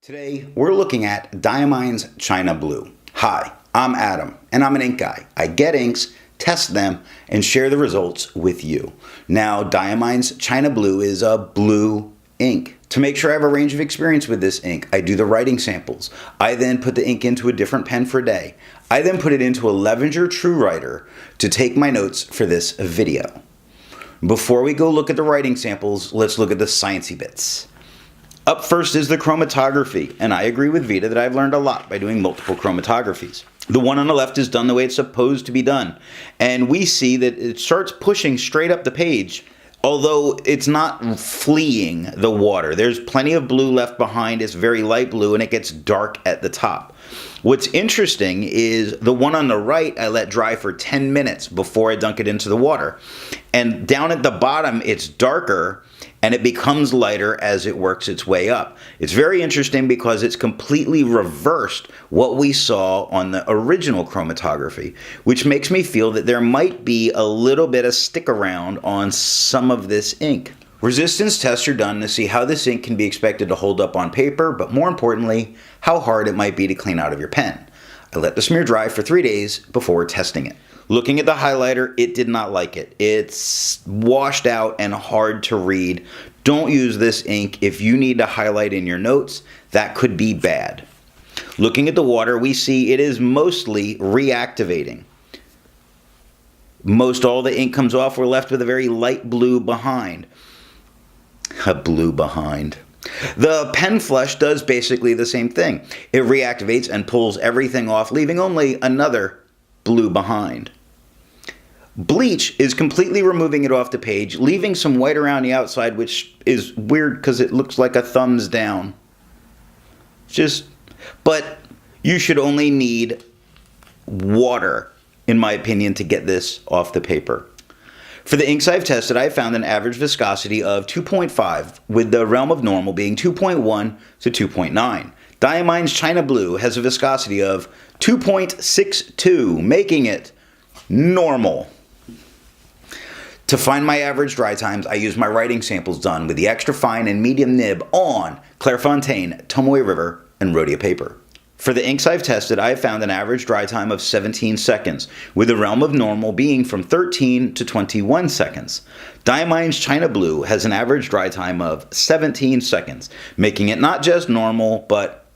Today, we're looking at Diamine's China Blue. Hi, I'm Adam, and I'm an ink guy. I get inks, test them, and share the results with you. Now, Diamine's China Blue is a blue ink. To make sure I have a range of experience with this ink, I do the writing samples. I then put the ink into a different pen for a day. I then put it into a Levenger True Writer to take my notes for this video. Before we go look at the writing samples, let's look at the sciencey bits. Up first is the chromatography, and I agree with Vita that I've learned a lot by doing multiple chromatographies. The one on the left is done the way it's supposed to be done, and we see that it starts pushing straight up the page, although it's not fleeing the water. There's plenty of blue left behind, it's very light blue, and it gets dark at the top. What's interesting is the one on the right I let dry for 10 minutes before I dunk it into the water, and down at the bottom it's darker, and it becomes lighter as it works its way up. It's very interesting because it's completely reversed what we saw on the original chromatography, which makes me feel that there might be a little bit of stick around on some of this ink. Resistance tests are done to see how this ink can be expected to hold up on paper, but more importantly, how hard it might be to clean out of your pen. I let the smear dry for 3 days before testing it. Looking at the highlighter, it did not like it. It's washed out and hard to read. Don't use this ink if you need to highlight in your notes. That could be bad. Looking at the water, we see it is mostly reactivating. Most all the ink comes off. We're left with a very light blue behind. A blue behind. The pen flush does basically the same thing. It reactivates and pulls everything off, leaving only another blue behind. Bleach is completely removing it off the page, leaving some white around the outside, which is weird because it looks like a thumbs down. But you should only need water, in my opinion, to get this off the paper. For the inks I've tested, I found an average viscosity of 2.5, with the realm of normal being 2.1 to 2.9. Diamine's China Blue has a viscosity of 2.62, making it normal. To find my average dry times, I use my writing samples done with the extra fine and medium nib on Clairefontaine, Tomoe River, and Rhodia paper. For the inks I've tested, I have found an average dry time of 17 seconds, with the realm of normal being from 13 to 21 seconds. Diamine's China Blue has an average dry time of 17 seconds, making it not just normal, but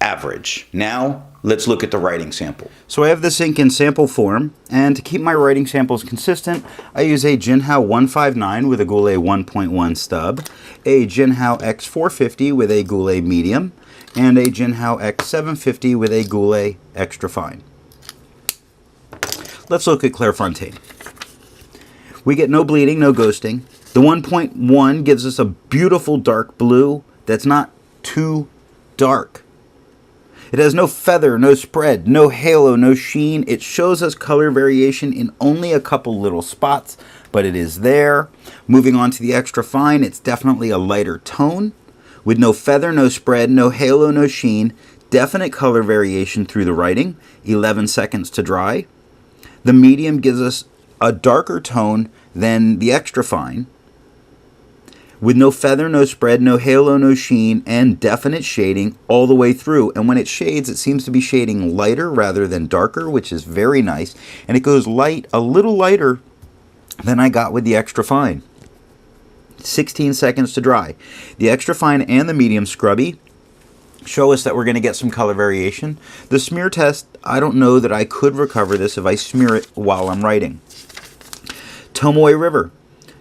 average. Now, let's look at the writing sample. So I have this ink in sample form, and to keep my writing samples consistent, I use a Jinhao 159 with a Goulet 1.1 stub, a Jinhao X450 with a Goulet medium, and a Jinhao X750 with a Goulet extra fine. Let's look at Clairefontaine. We get no bleeding, no ghosting. The 1.1 gives us a beautiful dark blue that's not too dark. It has no feather, no spread, no halo, no sheen. It shows us color variation in only a couple little spots, but it is there. Moving on to the extra fine, it's definitely a lighter tone. With no feather, no spread, no halo, no sheen. Definite color variation through the writing. 11 seconds to dry. The medium gives us a darker tone than the extra fine. With no feather, no spread, no halo, no sheen, and definite shading all the way through. And when it shades, it seems to be shading lighter rather than darker, which is very nice. And it goes light, a little lighter than I got with the extra fine. 16 seconds to dry. The extra fine and the medium scrubby show us that we're going to get some color variation. The smear test, I don't know that I could recover this if I smear it while I'm writing. Tomoe River,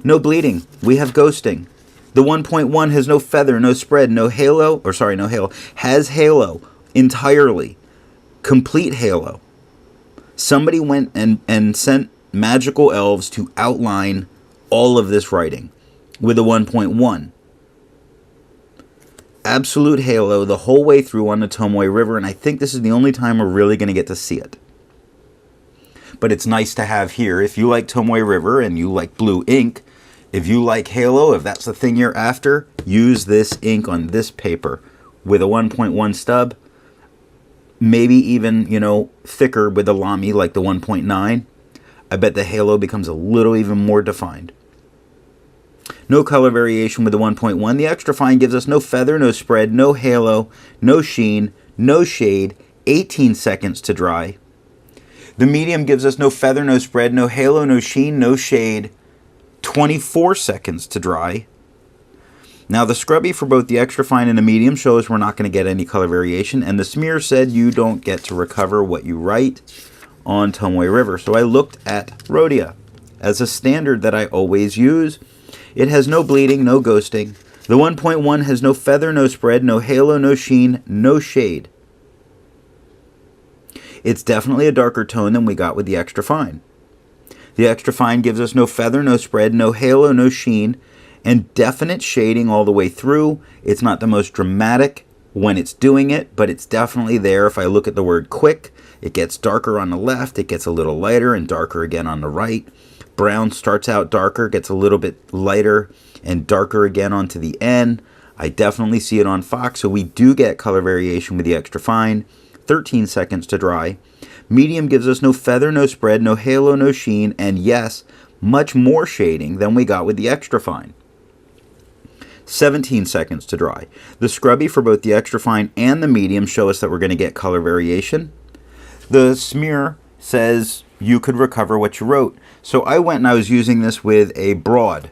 no bleeding. We have ghosting. The 1.1 has no feather, no spread, no halo, has halo entirely. Complete halo. Somebody went and sent magical elves to outline all of this writing with a 1.1. Absolute halo the whole way through on the Tomoe River, and I think this is the only time we're really going to get to see it. But it's nice to have here. If you like Tomoe River and you like blue ink, if you like halo, if that's the thing you're after, use this ink on this paper with a 1.1 stub. Maybe even, thicker with the Lamy like the 1.9. I bet the halo becomes a little even more defined. No color variation with the 1.1. The extra fine gives us no feather, no spread, no halo, no sheen, no shade, 18 seconds to dry. The medium gives us no feather, no spread, no halo, no sheen, no shade, 24 seconds to dry. Now the scrubby for both the extra fine and the medium shows we're not going to get any color variation, and the smear said you don't get to recover what you write on Tomoe River. So I looked at Rhodia as a standard that I always use. It has no bleeding, no ghosting. The 1.1 has no feather, no spread, no halo, no sheen, no shade. It's definitely a darker tone than we got with the extra fine. The extra fine gives us no feather, no spread, no halo, no sheen, and definite shading all the way through. It's not the most dramatic when it's doing it, but it's definitely there. If I look at the word quick, it gets darker on the left, it gets a little lighter and darker again on the right. Brown starts out darker, gets a little bit lighter and darker again onto the end. I definitely see it on Fox, so we do get color variation with the extra fine. 13 seconds to dry. Medium gives us no feather, no spread, no halo, no sheen, and yes, much more shading than we got with the extra fine. 17 seconds to dry. The scrubby for both the extra fine and the medium show us that we're going to get color variation. The smear says you could recover what you wrote. So I went and I was using this with a broad.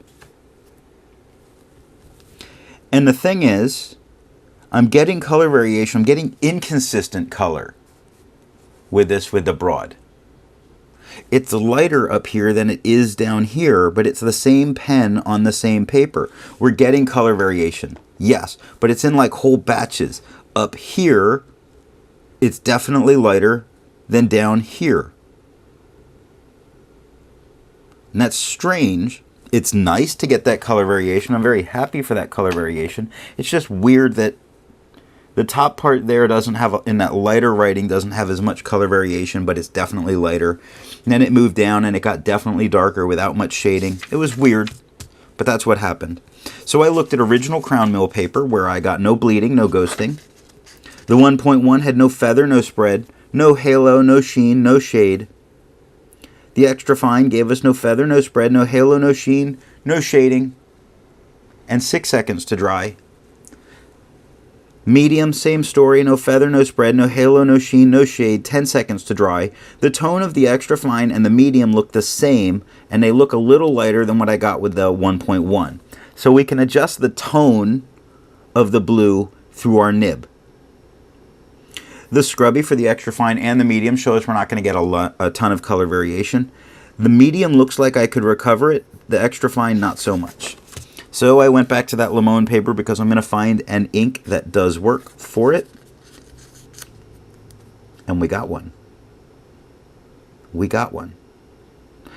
And the thing is, I'm getting color variation. I'm getting inconsistent color with this with the broad. It's lighter up here than it is down here, but it's the same pen on the same paper. We're getting color variation, yes, but it's in like whole batches. Up here, it's definitely lighter than down here. And that's strange. It's nice to get that color variation. I'm very happy for that color variation. It's just weird that the top part there doesn't have, in that lighter writing, doesn't have as much color variation, but it's definitely lighter. And then it moved down and it got definitely darker without much shading. It was weird, but that's what happened. So I looked at original Crown Mill paper where I got no bleeding, no ghosting. The 1.1 had no feather, no spread, no halo, no sheen, no shade. The extra fine gave us no feather, no spread, no halo, no sheen, no shading, and 6 seconds to dry. Medium, same story, no feather, no spread, no halo, no sheen, no shade, 10 seconds to dry. The tone of the extra fine and the medium look the same, and they look a little lighter than what I got with the 1.1. So we can adjust the tone of the blue through our nib. The scrubby for the extra fine and the medium shows we're not going to get a ton of color variation. The medium looks like I could recover it, the extra fine not so much. So I went back to that Limon paper because I'm going to find an ink that does work for it. And we got one. We got one.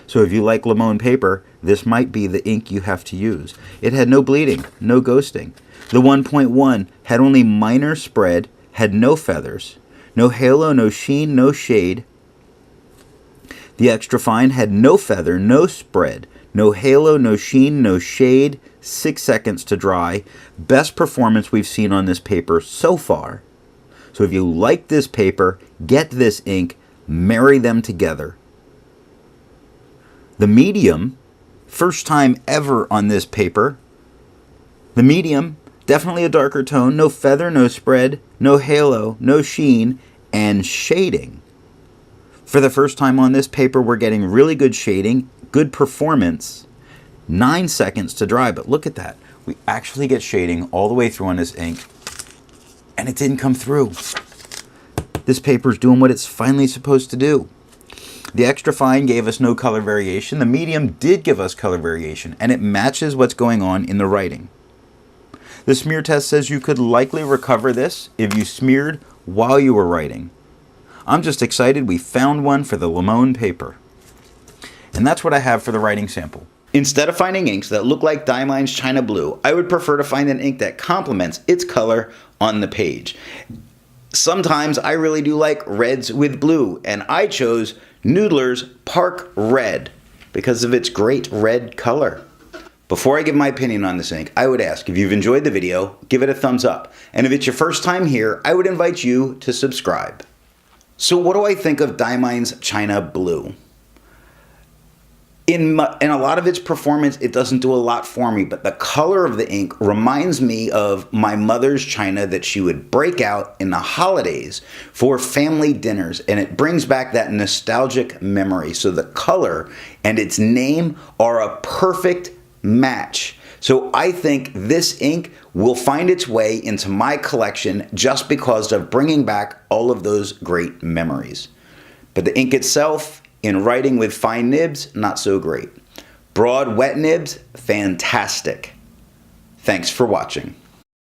So if you like Limon paper, this might be the ink you have to use. It had no bleeding, no ghosting. The 1.1 had only minor spread, had no feathers, no halo, no sheen, no shade. The extra fine had no feather, no spread, no halo, no sheen, no shade, 6 seconds to dry. Best performance we've seen on this paper so far. So if you like this paper, get this ink, marry them together. The medium, first time ever on this paper. The medium, definitely a darker tone, no feather, no spread, no halo, no sheen, and shading. For the first time on this paper, we're getting really good shading, good performance. 9 seconds to dry, but look at that. We actually get shading all the way through on this ink, and it didn't come through. This paper's doing what it's finally supposed to do. The extra fine gave us no color variation. The medium did give us color variation, and it matches what's going on in the writing. The smear test says you could likely recover this if you smeared while you were writing. I'm just excited we found one for the Limon paper. And that's what I have for the writing sample. Instead of finding inks that look like Diamine's China Blue, I would prefer to find an ink that complements its color on the page. Sometimes I really do like reds with blue, and I chose Noodler's Park Red because of its great red color. Before I give my opinion on this ink, I would ask if you've enjoyed the video, give it a thumbs up. And if it's your first time here, I would invite you to subscribe. So what do I think of Diamine's China Blue? In a lot of its performance, it doesn't do a lot for me, but the color of the ink reminds me of my mother's china that she would break out in the holidays for family dinners, and it brings back that nostalgic memory. So the color and its name are a perfect match. So I think this ink will find its way into my collection just because of bringing back all of those great memories. But the ink itself, in writing with fine nibs, not so great. Broad, wet nibs, fantastic. Thanks for watching.